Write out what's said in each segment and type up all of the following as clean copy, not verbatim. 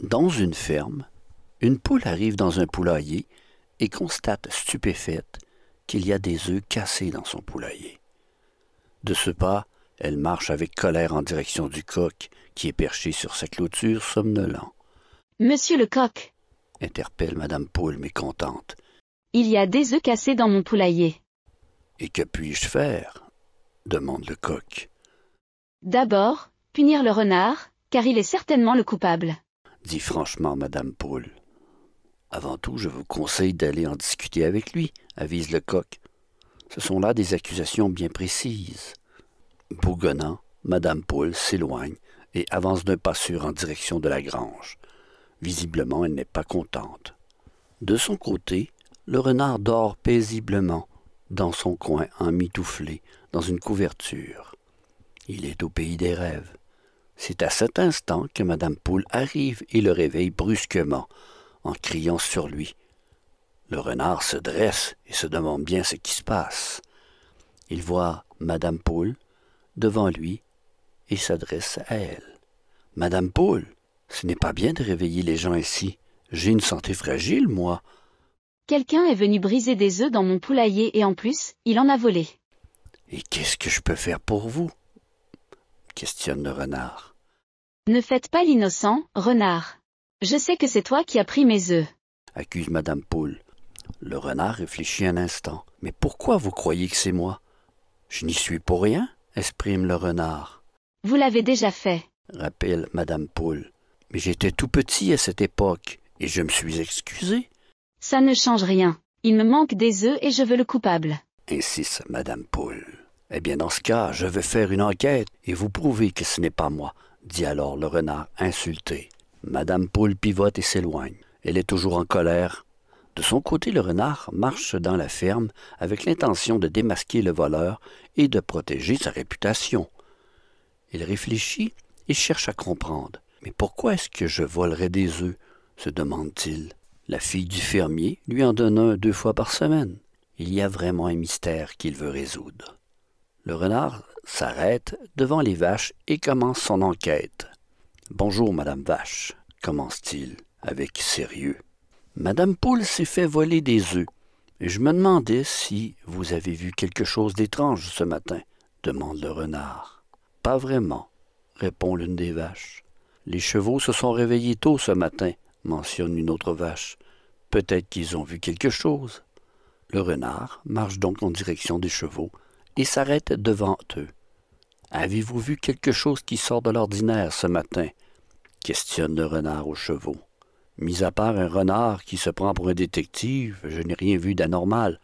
Dans une ferme, une poule arrive dans un poulailler et constate stupéfaite qu'il y a des œufs cassés dans son poulailler. De ce pas, elle marche avec colère en direction du coq qui est perché sur sa clôture somnolent. « Monsieur le coq !» interpelle Madame Poule mécontente. « Il y a des œufs cassés dans mon poulailler. »« Et que puis-je faire ?» demande le coq. « D'abord, punir le renard, car il est certainement le coupable. » dit franchement Madame Poule. « Avant tout, je vous conseille d'aller en discuter avec lui, avise le coq. Ce sont là des accusations bien précises. » Bougonnant, Madame Poule s'éloigne et avance d'un pas sûr en direction de la grange. Visiblement, elle n'est pas contente. De son côté, le renard dort paisiblement dans son coin emmitouflé dans une couverture. Il est au pays des rêves. C'est à cet instant que Madame Poule arrive et le réveille brusquement, en criant sur lui. Le renard se dresse et se demande bien ce qui se passe. Il voit Madame Poule devant lui et s'adresse à elle. « Madame Poule, ce n'est pas bien de réveiller les gens ici. J'ai une santé fragile, moi. »« Quelqu'un est venu briser des œufs dans mon poulailler et en plus, il en a volé. »« Et qu'est-ce que je peux faire pour vous ?» questionne le renard. « Ne faites pas l'innocent, renard. Je sais que c'est toi qui as pris mes œufs. » accuse Madame Poule. Le renard réfléchit un instant. « Mais pourquoi vous croyez que c'est moi? Je n'y suis pour rien, exprime le renard. »« Vous l'avez déjà fait, rappelle Madame Poule. « Mais j'étais tout petit à cette époque, et je me suis excusé. » « Ça ne change rien. Il me manque des œufs et je veux le coupable. » insiste Madame Poule. « Eh bien, dans ce cas, je vais faire une enquête et vous prouver que ce n'est pas moi, » dit alors le renard insulté. Madame Poule pivote et s'éloigne. Elle est toujours en colère. De son côté, le renard marche dans la ferme avec l'intention de démasquer le voleur et de protéger sa réputation. Il réfléchit et cherche à comprendre. « Mais pourquoi est-ce que je volerais des œufs ?» se demande-t-il. La fille du fermier lui en donne un 2 fois par semaine. Il y a vraiment un mystère qu'il veut résoudre. Le renard s'arrête devant les vaches et commence son enquête. « Bonjour, Madame Vache, » commence-t-il avec sérieux. « Madame Poule s'est fait voler des œufs. Et je me demandais si vous avez vu quelque chose d'étrange ce matin, » demande le renard. « Pas vraiment, » répond l'une des vaches. « Les chevaux se sont réveillés tôt ce matin, » mentionne une autre vache. « Peut-être qu'ils ont vu quelque chose. » Le renard marche donc en direction des chevaux et s'arrête devant eux. « Avez-vous vu quelque chose qui sort de l'ordinaire ce matin ?» questionne le renard aux chevaux. « Mis à part un renard qui se prend pour un détective, je n'ai rien vu d'anormal, »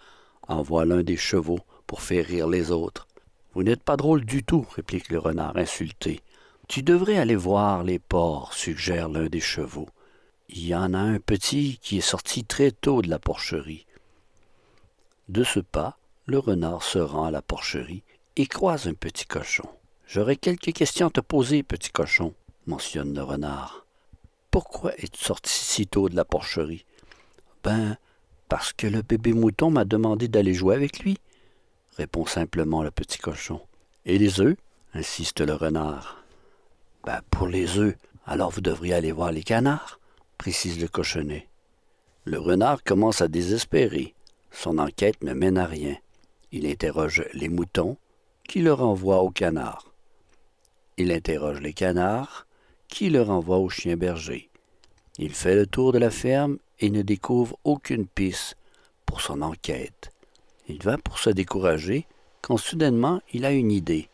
envoie l'un des chevaux pour faire rire les autres. « Vous n'êtes pas drôle du tout, » réplique le renard insulté. « Tu devrais aller voir les porcs, » suggère l'un des chevaux. « Il y en a un petit qui est sorti très tôt de la porcherie. » De ce pas, le renard se rend à la porcherie et croise un petit cochon. « J'aurais quelques questions à te poser, petit cochon, » mentionne le renard. « Pourquoi es-tu sorti si tôt de la porcherie? »« Ben, parce que le bébé mouton m'a demandé d'aller jouer avec lui, » répond simplement le petit cochon. « Et les œufs? » insiste le renard. « Ben, pour les œufs, alors vous devriez aller voir les canards, » précise le cochonnet. Le renard commence à désespérer. Son enquête ne mène à rien. Il interroge les moutons, qui le renvoient aux canards. Il interroge les canards, qui le renvoient aux chiens bergers. Il fait le tour de la ferme et ne découvre aucune piste pour son enquête. Il va pour se décourager quand soudainement il a une idée.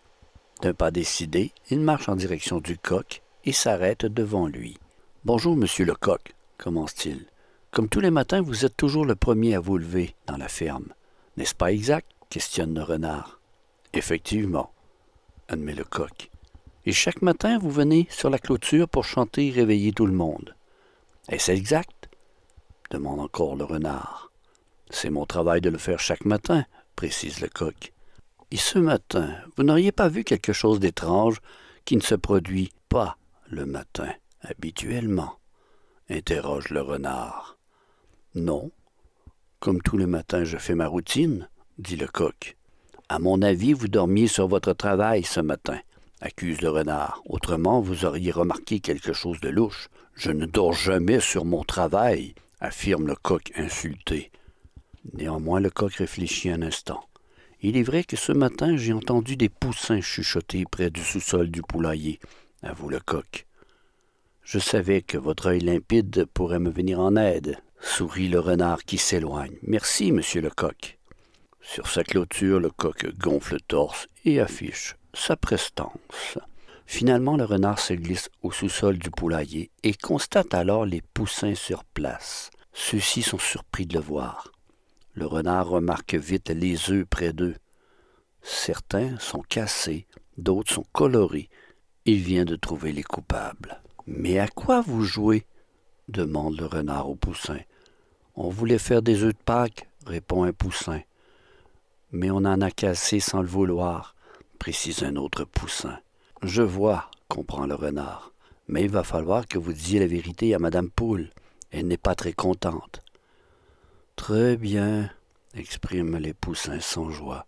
D'un pas décidé, il marche en direction du coq et s'arrête devant lui. « Bonjour, monsieur le coq, » commence-t-il. « Comme tous les matins, vous êtes toujours le premier à vous lever dans la ferme. N'est-ce pas exact? » questionne le renard. « Effectivement, » admet le coq. « Et chaque matin, vous venez sur la clôture pour chanter et réveiller tout le monde. Est-ce exact? » demande encore le renard. « C'est mon travail de le faire chaque matin, » précise le coq. « Et ce matin, vous n'auriez pas vu quelque chose d'étrange qui ne se produit pas le matin, habituellement? » interroge le renard. « Non, comme tous les matins je fais ma routine, » dit le coq. « À mon avis, vous dormiez sur votre travail ce matin, accuse le renard. Autrement, vous auriez remarqué quelque chose de louche. Je ne dors jamais sur mon travail, affirme le coq insulté. Néanmoins, le coq réfléchit un instant. Il est vrai que ce matin, j'ai entendu des poussins chuchoter près du sous-sol du poulailler, avoue le coq. Je savais que votre œil limpide pourrait me venir en aide, sourit le renard qui s'éloigne. Merci, monsieur le coq. Sur sa clôture, le coq gonfle le torse et affiche sa prestance. Finalement, le renard se glisse au sous-sol du poulailler et constate alors les poussins sur place. Ceux-ci sont surpris de le voir. Le renard remarque vite les œufs près d'eux. Certains sont cassés, d'autres sont colorés. Il vient de trouver les coupables. « Mais à quoi vous jouez ?» demande le renard au poussin. « On voulait faire des œufs de Pâques, » répond un poussin. « Mais on en a cassé sans le vouloir, » précise un autre poussin. « Je vois, » comprend le renard, « mais il va falloir que vous disiez la vérité à Madame Poule. Elle n'est pas très contente. » « Très bien, » expriment les poussins sans joie.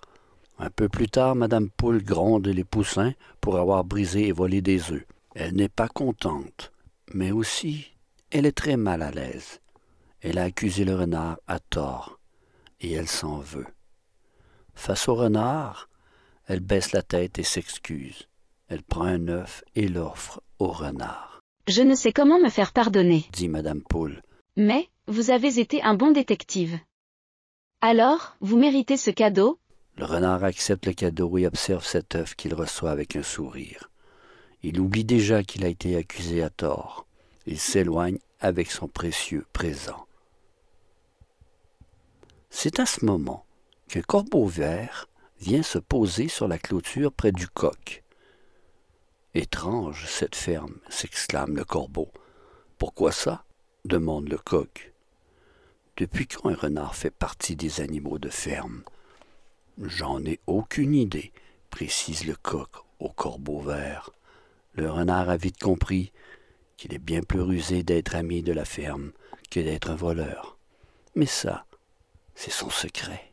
Un peu plus tard, Madame Poule gronde les poussins pour avoir brisé et volé des œufs. Elle n'est pas contente, mais aussi elle est très mal à l'aise. Elle a accusé le renard à tort, et elle s'en veut. Face au renard, elle baisse la tête et s'excuse. Elle prend un œuf et l'offre au renard. « Je ne sais comment me faire pardonner, » dit Madame Poule. « mais vous avez été un bon détective. Alors, vous méritez ce cadeau ?» Le renard accepte le cadeau et observe cet œuf qu'il reçoit avec un sourire. Il oublie déjà qu'il a été accusé à tort. Il s'éloigne avec son précieux présent. C'est à ce moment qu'un corbeau vert vient se poser sur la clôture près du coq. « Étrange, cette ferme !» s'exclame le corbeau. « Pourquoi ça ?» demande le coq. « Depuis quand un renard fait partie des animaux de ferme ?»« J'en ai aucune idée, » précise le coq au corbeau vert. Le renard a vite compris qu'il est bien plus rusé d'être ami de la ferme que d'être un voleur. Mais ça, c'est son secret.